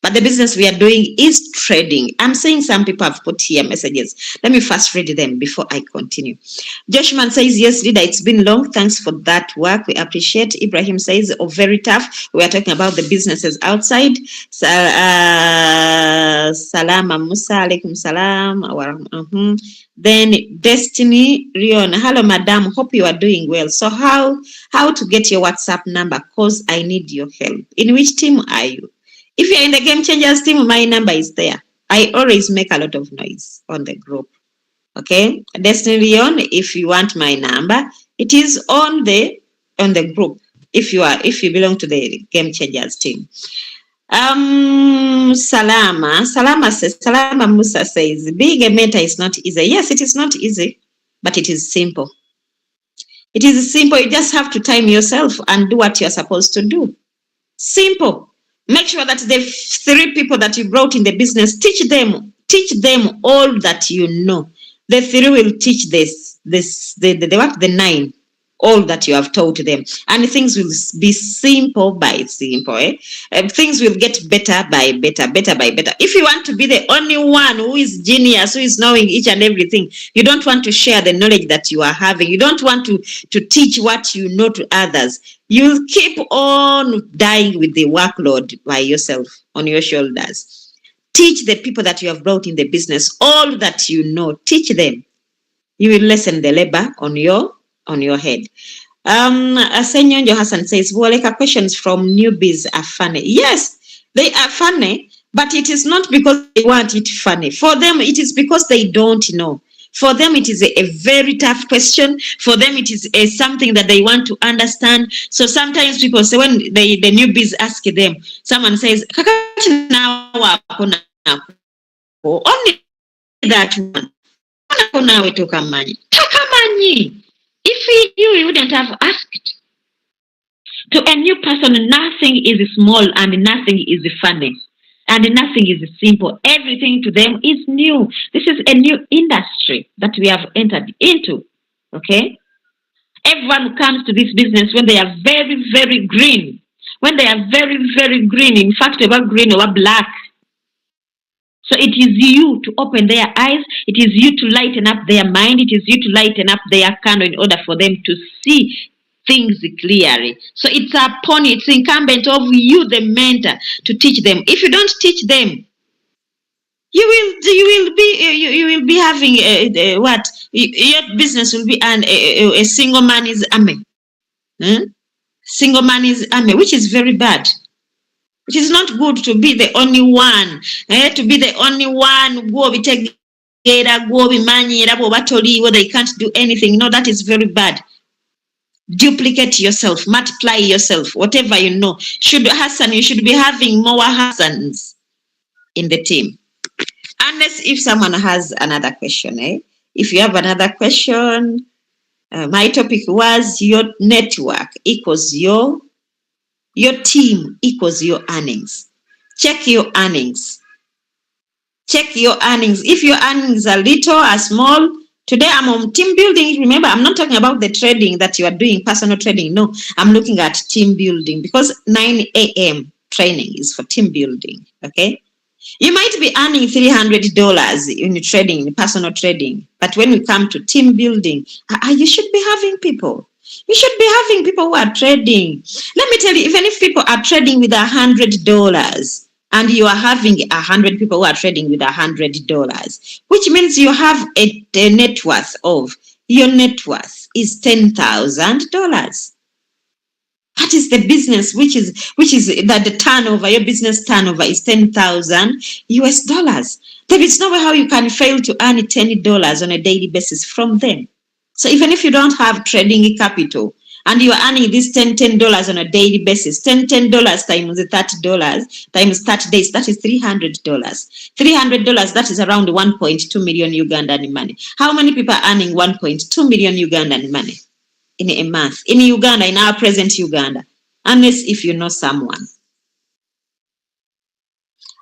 Speaker 1: But the business we are doing is trading. I'm saying some people have put here messages. Let me first read them before I continue. Joshman says, yes, leader, it's been long. Thanks for that work. We appreciate. Ibrahim says, oh, very tough. We are talking about the businesses outside. Salama Musa, alaikum salam. Then Destiny Rion, hello, madam. Hope you are doing well. So how to get your WhatsApp number? Because I need your help. In which team are you? If you're in the Game Changers team, my number is there. I always make a lot of noise on the group. Okay, Destiny Leon, if you want my number, it is on the group. If you belong to the Game Changers team. Salama Musa says, being a mentor is not easy. Yes, it is not easy, but it is simple. It is simple. You just have to time yourself and do what you're supposed to do. Simple. Make sure that the 3 people that you brought in the business, teach them all that you know. The 3 will teach the 9, all that you have taught them. And things will be simple by simple. Things will get better by better. If you want to be the only one who is genius, who is knowing each and everything, you don't want to share the knowledge that you are having. You don't want to teach what you know to others. You'll keep on dying with the workload by yourself on your shoulders. Teach the people that you have brought in the business all that you know. Teach them. You will lessen the labor on your head. Senyonjo Hassan says, Woleka, questions from newbies are funny. Yes, they are funny, but it is not because they want it funny. For them, it is because they don't know. For them, it is a very tough question. For them, it is something that they want to understand. So sometimes people say, when the newbies ask them, someone says, only that one. If you wouldn't have asked. To a new person, nothing is small and nothing is funny. And nothing is simple. Everything to them is new. This is a new industry that we have entered into. Okay? Everyone comes to this business when they are very, very green. When they are very, very green. In fact, about green or black. So it is you to open their eyes. It is you to lighten up their mind. It is you to lighten up their candle in order for them to see things clearly. So it's incumbent of you, the mentor, to teach them. If you don't teach them, you will be having what? Your business will be a single man's army. Single man's army, which is very bad. It is not good to be the only one. To be the only one, they can't do anything. No, that is very bad. Duplicate yourself, multiply yourself, whatever you know. You should be having more Hassans in the team. Unless if someone has another question. If you have another question, my topic was your network equals your team equals your earnings. Check your earnings. Check your earnings. If your earnings are little or small, today I'm on team building. Remember, I'm not talking about the trading that you are doing, personal trading. No, I'm looking at team building because 9 a.m. training is for team building. Okay. You might be earning $300 in trading, in personal trading. But when we come to team building, you should be having people. You should be having people who are trading. Let me tell you, even if people are trading with $100 and you are having 100 people who are trading with $100, which means you have a net worth of, your net worth is $10,000. That is the business, which is that the turnover, your business turnover is $10,000 US. There is no way how you can fail to earn $10 on a daily basis from them. So even if you don't have trading capital and you are earning this $10 on a daily basis, $10 times $30 times 30 days, that is $300. $300, that is around 1.2 million Ugandan money. How many people are earning 1.2 million Ugandan money in a month? In Uganda, in our present Uganda, unless if you know someone.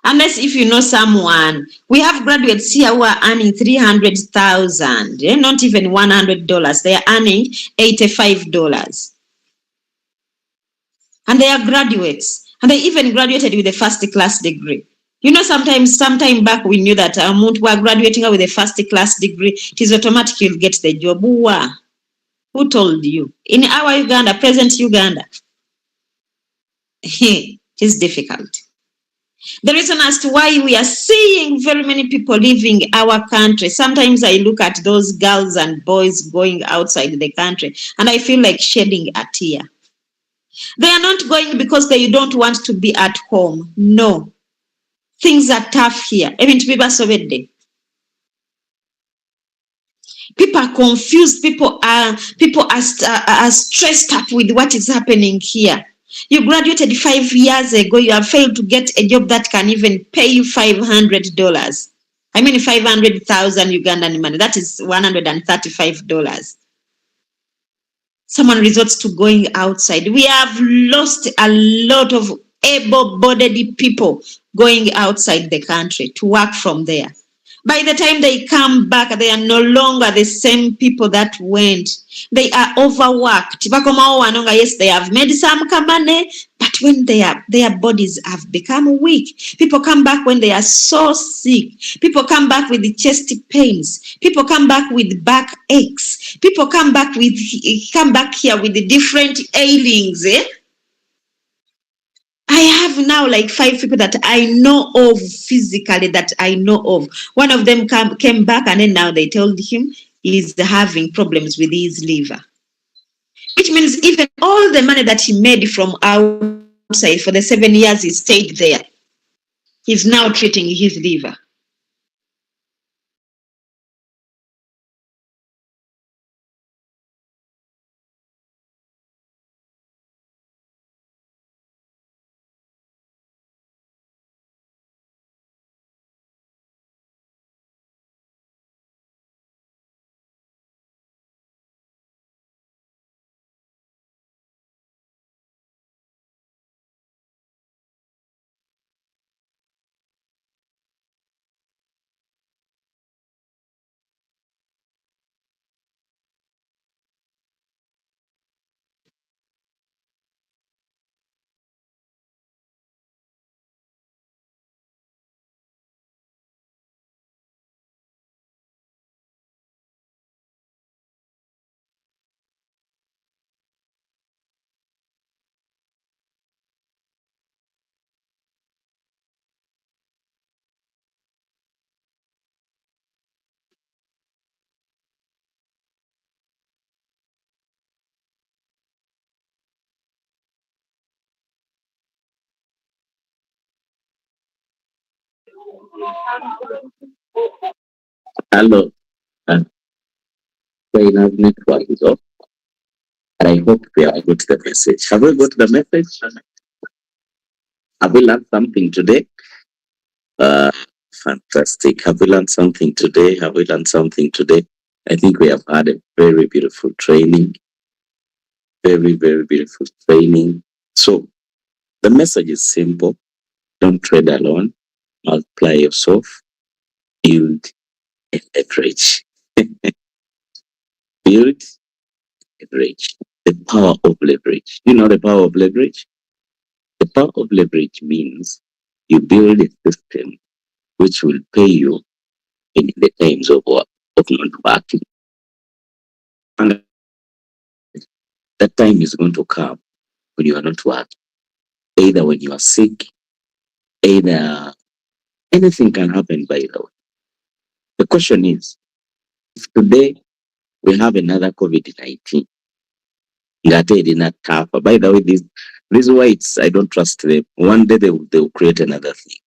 Speaker 1: Unless if you know someone. We have graduates here who are earning $300,000, not even $100. They are earning $85. And they are graduates. And they even graduated with a first-class degree. You know, sometime back we knew that we are graduating with a first-class degree, it is automatic you'll get the job. Who told you? In our Uganda, present Uganda, it is difficult. The reason as to why we are seeing very many people leaving our country, sometimes I look at those girls and boys going outside the country and I feel like shedding a tear. They are not going because they don't want to be at home. No. Things are tough here. Even to be people are confused. People are stressed up with what is happening here. You graduated 5 years ago. You have failed to get a job that can even pay you $500. I mean 500,000 Ugandan money. That is $135. Someone resorts to going outside. We have lost a lot of able-bodied people going outside the country to work from there. By the time they come back, they are no longer the same people that went. They are overworked. Yes, they have made some money, but when their bodies have become weak, people come back when they are so sick. People come back with the chest pains. People come back with back aches. People come back here with the different ailings. I have now like 5 people that I know of physically that I know of. One of them came back and then now they told him he's having problems with his liver. Which means even all the money that he made from outside for the 7 years he stayed there, he's now treating his liver.
Speaker 4: Hello, uh, Zainab network is off, and I hope we have got the message. Have we got the message? Have we learned something today? Uh, Fantastic. Have we learned something today? Have we learned something today? I think we have had a very beautiful training. Very, very beautiful training. So the message is simple. Don't trade alone. Multiply yourself. Build and leverage. Build, leverage. The power of leverage. You know the power of leverage? The power of leverage means you build a system which will pay you in the times of not working. And that time is going to come when you are not working. Either when you are sick, either anything can happen by the way. The question is, if today we have another COVID-19, not tough. By the way, these whites, I don't trust them. One day they will create another thing.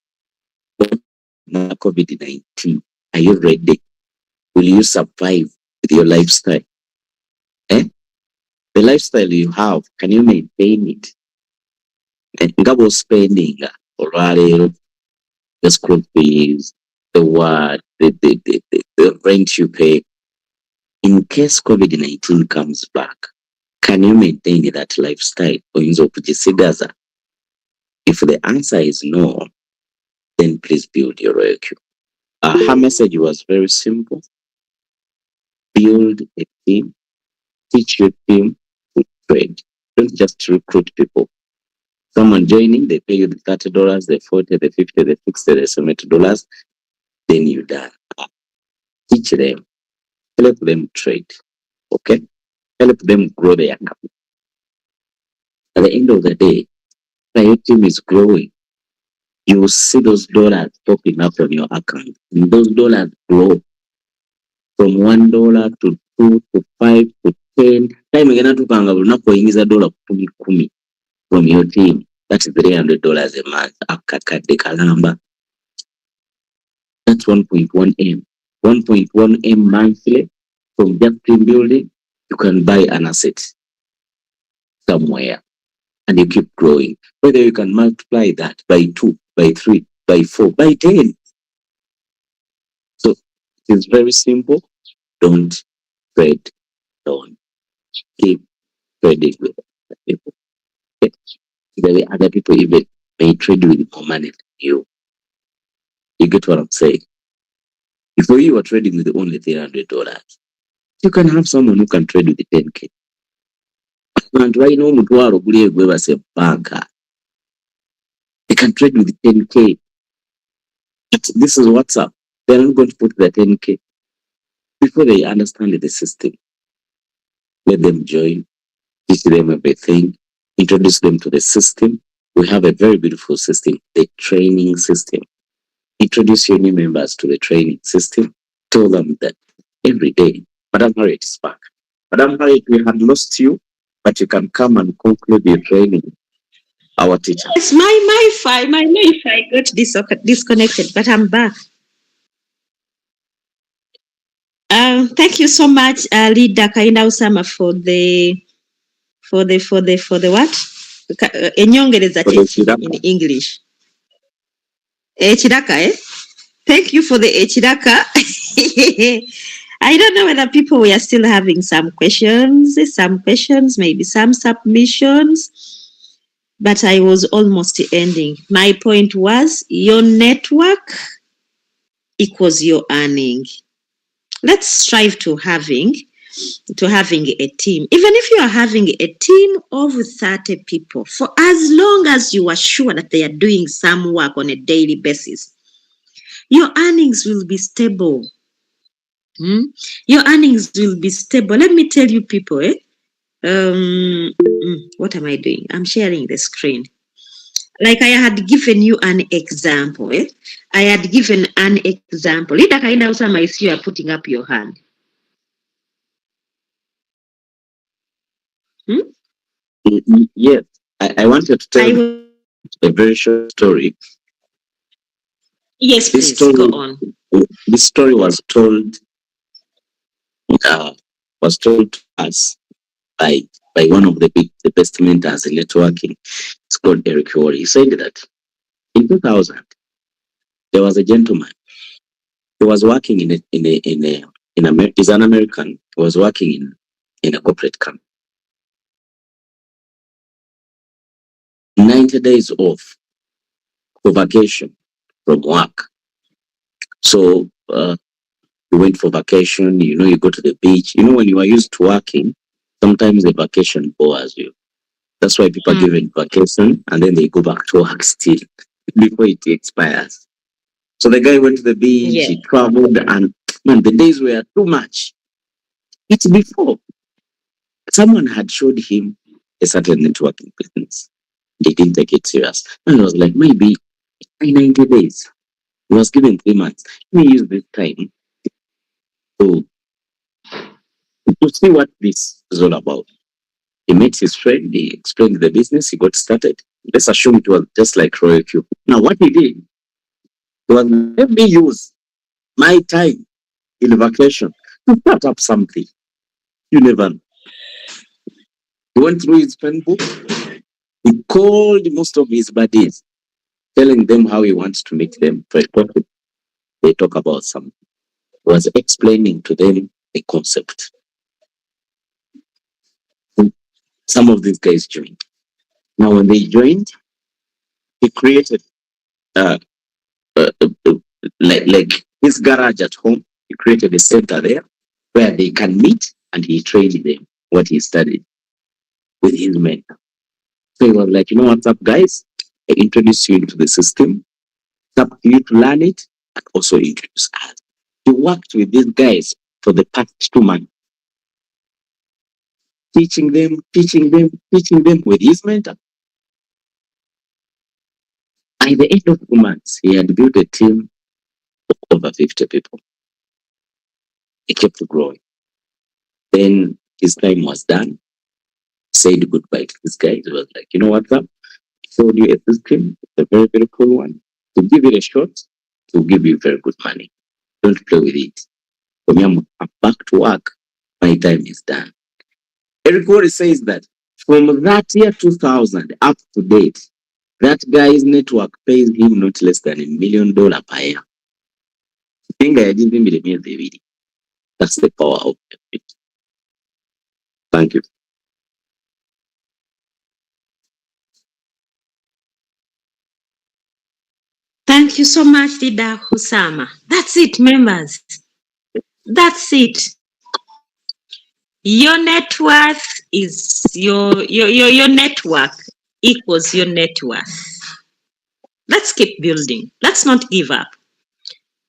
Speaker 4: But now COVID-19, are you ready? Will you survive with your lifestyle? Eh? The lifestyle you have, can you maintain it? Ngabo spending olwaleero, the school fees, the what, the rent you pay. In case COVID-19 comes back, can you maintain that lifestyle? Oyinza okugisigaza? If the answer is no, then please build your IQ. Her message was very simple. Build a team, teach your team to trade. Don't just recruit people. Someone joining, they pay you the $30, the 40, the 50, the 60, the $70. Then you done. Teach them, help them trade. Okay? Help them grow their capital. At the end of the day, your team is growing. You will see those dollars popping up on your account. And those dollars grow from $1 to 2 to 5 to 10. Time again to kanga lunaku ingiza dollar kumi from your team. That's $300 a month. Akakade kalamba. That's 1.1 M. 1.1 M monthly from just team building. You can buy an asset somewhere and you keep growing. Whether you can multiply that by 2, by 3, by 4, by 10. So it is very simple. Don't trade. Don't keep trading with other people. Okay? The way other people even may trade with more money than you. You get what I'm saying? If you are trading with only $300, you can have someone who can trade with 10K. And right now, they can trade with 10K. But this is WhatsApp. They're not going to put the 10K before they understand the system. Let them join, teach them everything, introduce them to the system. We have a very beautiful system, the training system. Introduce your new members to the training system. Tell them that every day, Madam Harriet is back. Madam Harriet, we had lost you, but you can come and conclude your training. Our teacher.
Speaker 1: Yes, my Wi-Fi got disconnected, but I'm back. Thank you so much, Leader Kainda Usama, for the what? Enyongereza in English. Echiraka, eh? Thank you for the echiraka. I don't know whether people were still having some questions, maybe some submissions, but I was almost ending. My point was your network equals your earning. Let's strive to having a team. Even if you are having a team of 30 people, for as long as you are sure that they are doing some work on a daily basis, your earnings will be stable. Your earnings will be stable. Let me tell you people, what am I doing? I'm sharing the screen. Like I had given you an example. I had given an example. Leader Kainda Usama, I see you are putting up your hand.
Speaker 4: Yes, I wanted to tell a very short story.
Speaker 1: Yes, please, go on.
Speaker 4: This story was told to us by one of the best mentors in networking. It's called Eric Hori. He said that in 2000 there was a gentleman. He was working he's an American. He was working in a corporate company. 90 days off for vacation from work. So we went for vacation. You go to the beach. When you are used to working, sometimes the vacation bores you. That's why people are given vacation and then they go back to work still before it expires. So the guy went to the beach, he traveled, and man, the days were too much. It's before someone had showed him a certain networking business. They didn't take it serious. And I was like, maybe 90 days. He was given 3 months. Let me use this time to see what this is all about. He met his friend, he explained the business, he got started. Let's assume it was just like Royal Q. Now, what he did was, let me use my time in vacation to start up something. You never know. He went through his pen book. He called most of his buddies, telling them how he wants to make them for a profit. They talk about something. He was explaining to them the concept. Some of these guys joined. Now, when they joined, he created like his garage at home. He created a center there where they can meet, and he trained them what he studied with his mentor. So he was like, you know what's up, guys? I introduce you into the system. It's up to you to learn it and also introduce us. He worked with these guys for the past 2 months, teaching them with his mentor. By the end of 2 months, he had built a team of over 50 people. He kept growing. Then his time was done. Said goodbye to this guy. He was like, you know what's up? I showed you a system. It's a very, very cool one. To give it a shot, to give you very good money. Don't play with it. For me, I'm back to work. My time is done. Eric Worre says that from that year 2000 up to date, that guy's network pays him not less than $1 million per year. I think I didn't be the video. That's the power of it. Thank you.
Speaker 1: Thank you so much, Leader Husama. That's it, members. That's it. Your net worth is your network equals your net worth. Let's keep building. Let's not give up.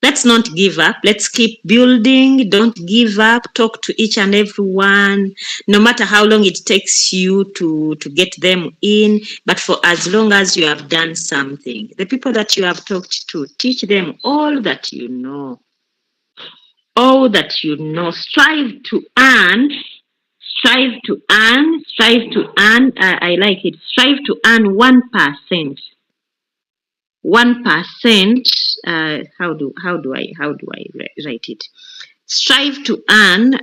Speaker 1: Let's not give up. Let's keep building. Don't give up. Talk to each and every one, no matter how long it takes you to get them in. But for as long as you have done something, the people that you have talked to, teach them all that you know. All that you know. Strive to earn. Strive to earn. Strive to earn. I like it. Strive to earn 1%. 1%. How do I write it? Strive to earn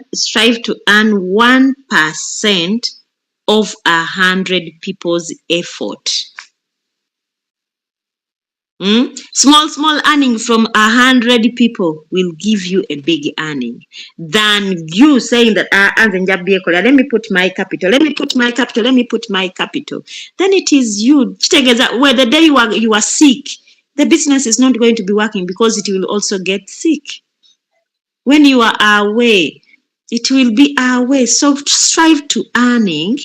Speaker 1: 1% of 100 people's effort. Small earning from 100 people will give you a big earning than you saying that let me put my capital. Then it is you. Where the day you are sick, the business is not going to be working because it will also get sick. When you are away, it will be away. So strive to earning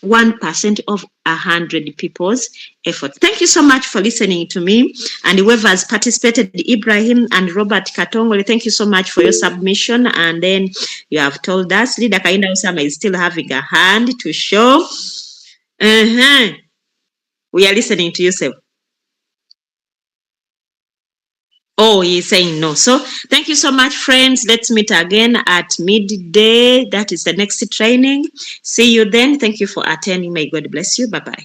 Speaker 1: 1% of 100 people's effort. Thank you so much for listening to me. And whoever has participated, Ibrahim and Robert Katongole, thank you so much for your submission. And then you have told us, Leader Kainda Usama is still having a hand to show. We are listening to you, sir. Oh, he's saying no. So thank you so much, friends. Let's meet again at midday. That is the next training. See you then. Thank you for attending. May God bless you. Bye-bye.